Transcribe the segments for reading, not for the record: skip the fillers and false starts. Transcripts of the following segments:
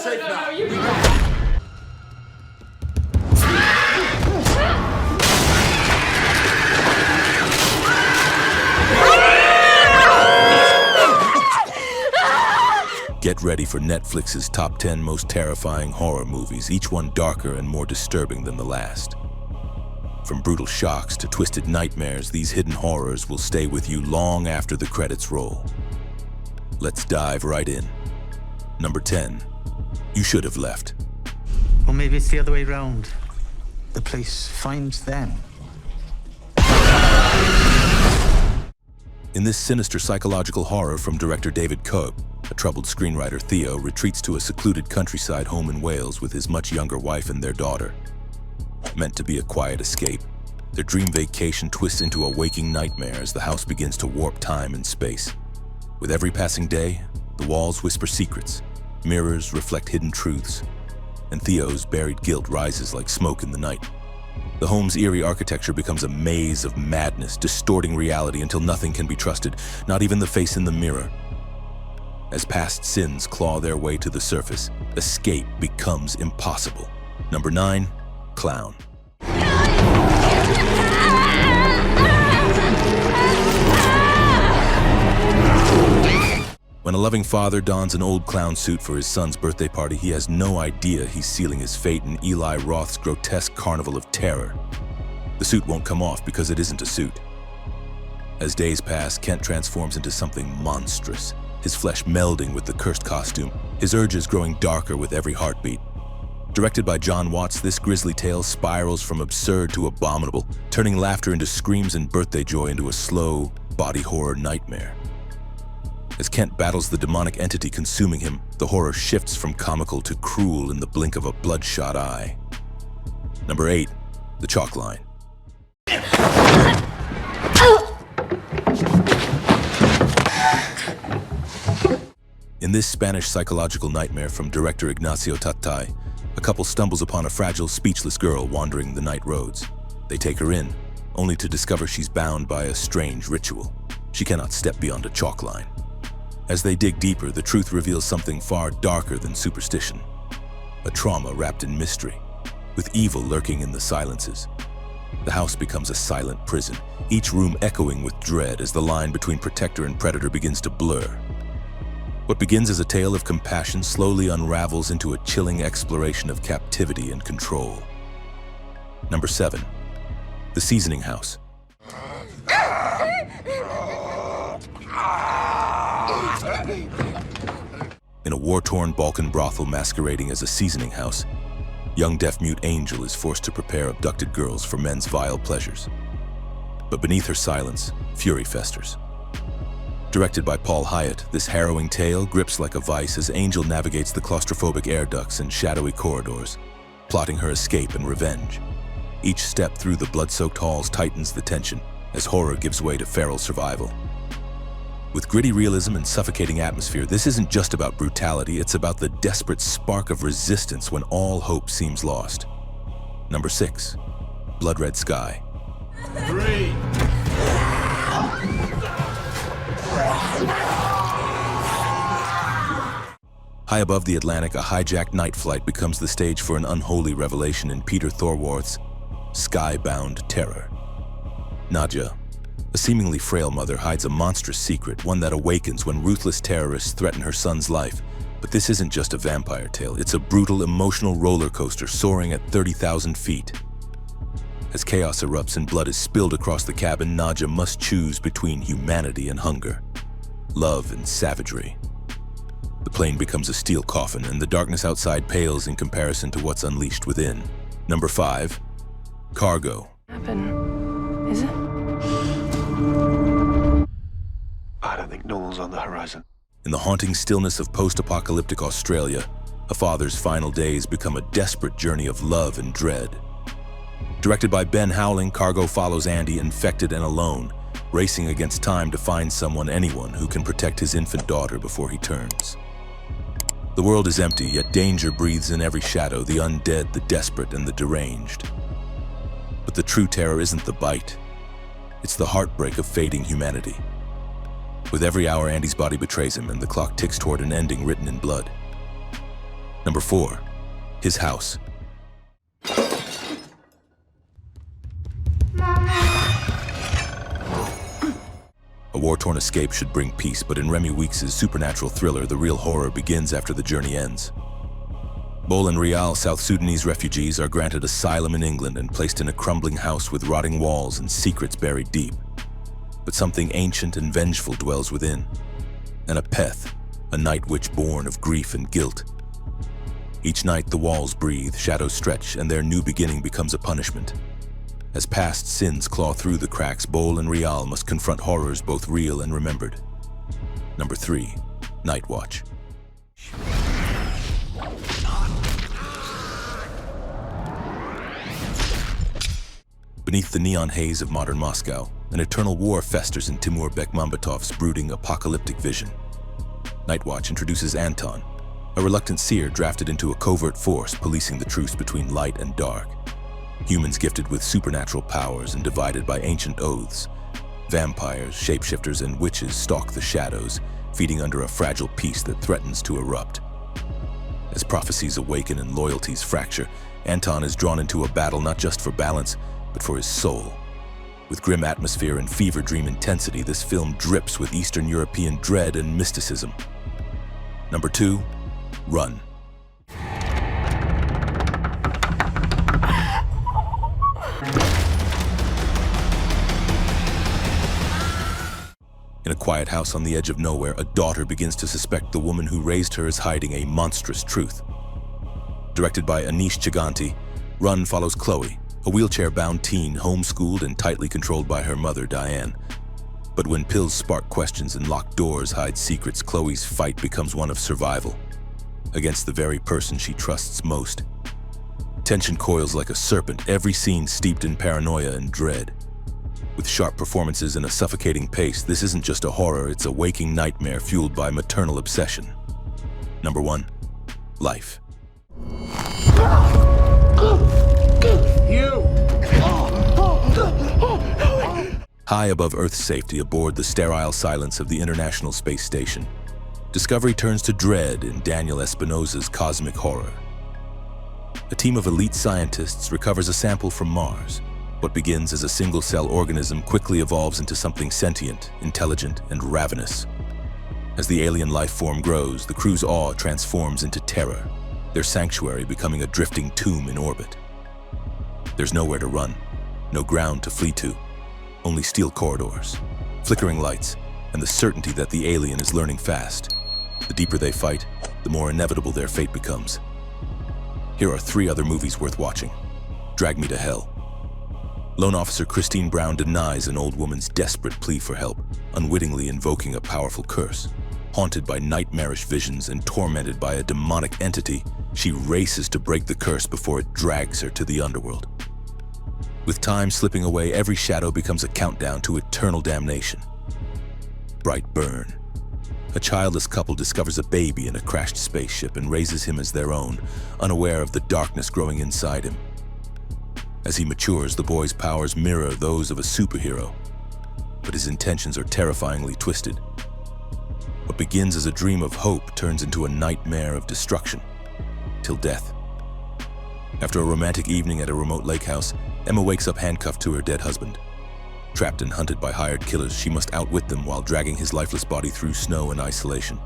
safe now. You Get ready for Netflix's top 10 most terrifying horror movies, each one darker and more disturbing than the last. From brutal shocks to twisted nightmares, these hidden horrors will stay with you long after the credits roll. Let's dive right in. Number 10. You Should Have Left. Or maybe it's the other way around. The police find them. In this sinister psychological horror from director David Cope, a troubled screenwriter Theo retreats to a secluded countryside home in Wales with his much younger wife and their daughter. Meant to be a quiet escape, their dream vacation twists into a waking nightmare as the house begins to warp time and space. With every passing day, the walls whisper secrets, mirrors reflect hidden truths, and Theo's buried guilt rises like smoke in the night. The home's eerie architecture becomes a maze of madness, distorting reality until nothing can be trusted, not even the face in the mirror. As past sins claw their way to the surface, escape becomes impossible. Number 9. Clown. When a loving father dons an old clown suit for his son's birthday party, he has no idea he's sealing his fate in Eli Roth's grotesque carnival of terror. The suit won't come off because it isn't a suit. As days pass, Kent transforms into something monstrous, his flesh melding with the cursed costume, his urges growing darker with every heartbeat. Directed by John Watts, this grisly tale spirals from absurd to abominable, turning laughter into screams and birthday joy into a slow, body horror nightmare. As Kent battles the demonic entity consuming him, the horror shifts from comical to cruel in the blink of a bloodshot eye. Number 8. The Chalk Line. In this Spanish psychological nightmare from director Ignacio Tatay, a couple stumbles upon a fragile, speechless girl wandering the night roads. They take her in, only to discover she's bound by a strange ritual. She cannot step beyond a chalk line. As they dig deeper, the truth reveals something far darker than superstition. A trauma wrapped in mystery, with evil lurking in the silences. The house becomes a silent prison, each room echoing with dread as the line between protector and predator begins to blur. What begins as a tale of compassion slowly unravels into a chilling exploration of captivity and control. Number 7. The Seasoning House. In a war-torn Balkan brothel masquerading as a seasoning house, young deaf-mute Angel is forced to prepare abducted girls for men's vile pleasures. But beneath her silence, fury festers. Directed by Paul Hyatt, this harrowing tale grips like a vice as Angel navigates the claustrophobic air ducts and shadowy corridors, plotting her escape and revenge. Each step through the blood-soaked halls tightens the tension as horror gives way to feral survival. With gritty realism and suffocating atmosphere, this isn't just about brutality, it's about the desperate spark of resistance when all hope seems lost. Number 6. Blood Red Sky. 3. High above the Atlantic, a hijacked night flight becomes the stage for an unholy revelation in Peter Thorwarth's Skybound Terror. Nadja, a seemingly frail mother, hides a monstrous secret, one that awakens when ruthless terrorists threaten her son's life. But this isn't just a vampire tale, it's a brutal, emotional roller coaster soaring at 30,000 feet. As chaos erupts and blood is spilled across the cabin, Nadja must choose between humanity and hunger, love and savagery. The plane becomes a steel coffin, and the darkness outside pales in comparison to what's unleashed within. Number 5. Cargo. Is it? I don't think Noel's on the horizon. In the haunting stillness of post-apocalyptic Australia, a father's final days become a desperate journey of love and dread. Directed by Ben Howling, Cargo follows Andy, infected and alone, racing against time to find anyone who can protect his infant daughter before he turns. The world is empty, yet danger breathes in every shadow, the undead, the desperate, and the deranged. But the true terror isn't the bite. It's the heartbreak of fading humanity. With every hour, Andy's body betrays him, and the clock ticks toward an ending written in blood. Number 4. His house. A war-torn escape should bring peace, but in Remy Weeks' supernatural thriller, the real horror begins after the journey ends. Bol and Rial, South Sudanese refugees, are granted asylum in England and placed in a crumbling house with rotting walls and secrets buried deep. But something ancient and vengeful dwells within. An Apeth, a night witch born of grief and guilt. Each night the walls breathe, shadows stretch, and their new beginning becomes a punishment. As past sins claw through the cracks, Bol and Rial must confront horrors both real and remembered. Number 3. Night Watch. Beneath the neon haze of modern Moscow, an eternal war festers in Timur Bekmambetov's brooding apocalyptic vision. Night Watch introduces Anton, a reluctant seer drafted into a covert force policing the truce between light and dark. Humans gifted with supernatural powers and divided by ancient oaths. Vampires, shapeshifters, and witches stalk the shadows, feeding under a fragile peace that threatens to erupt. As prophecies awaken and loyalties fracture, Anton is drawn into a battle not just for balance, but for his soul. With grim atmosphere and fever dream intensity, this film drips with Eastern European dread and mysticism. Number 2. Run. In a quiet house on the edge of nowhere, a daughter begins to suspect the woman who raised her is hiding a monstrous truth. Directed by Anish Chaganty, Run follows Chloe, a wheelchair-bound teen homeschooled and tightly controlled by her mother, Diane. But when pills spark questions and locked doors hide secrets, Chloe's fight becomes one of survival, against the very person she trusts most. Tension coils like a serpent, every scene steeped in paranoia and dread. With sharp performances and a suffocating pace, this isn't just a horror, it's a waking nightmare fueled by maternal obsession. Number 1. Life. High above Earth's safety aboard the sterile silence of the International Space Station, discovery turns to dread in Daniel Espinosa's cosmic horror. A team of elite scientists recovers a sample from Mars. What begins as a single-cell organism quickly evolves into something sentient, intelligent, and ravenous. As the alien life form grows, the crew's awe transforms into terror, their sanctuary becoming a drifting tomb in orbit. There's nowhere to run, no ground to flee to, only steel corridors, flickering lights, and the certainty that the alien is learning fast. The deeper they fight, the more inevitable their fate becomes. Here are 3 other movies worth watching. Drag Me to Hell. Lone Officer Christine Brown denies an old woman's desperate plea for help, unwittingly invoking a powerful curse. Haunted by nightmarish visions and tormented by a demonic entity, she races to break the curse before it drags her to the underworld. With time slipping away, every shadow becomes a countdown to eternal damnation. Bright Burn. A childless couple discovers a baby in a crashed spaceship and raises him as their own, unaware of the darkness growing inside him. As he matures, the boy's powers mirror those of a superhero, but his intentions are terrifyingly twisted. What begins as a dream of hope turns into a nightmare of destruction, till death. After a romantic evening at a remote lake house, Emma wakes up handcuffed to her dead husband. Trapped and hunted by hired killers, she must outwit them while dragging his lifeless body through snow and isolation.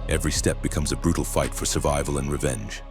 Every step becomes a brutal fight for survival and revenge.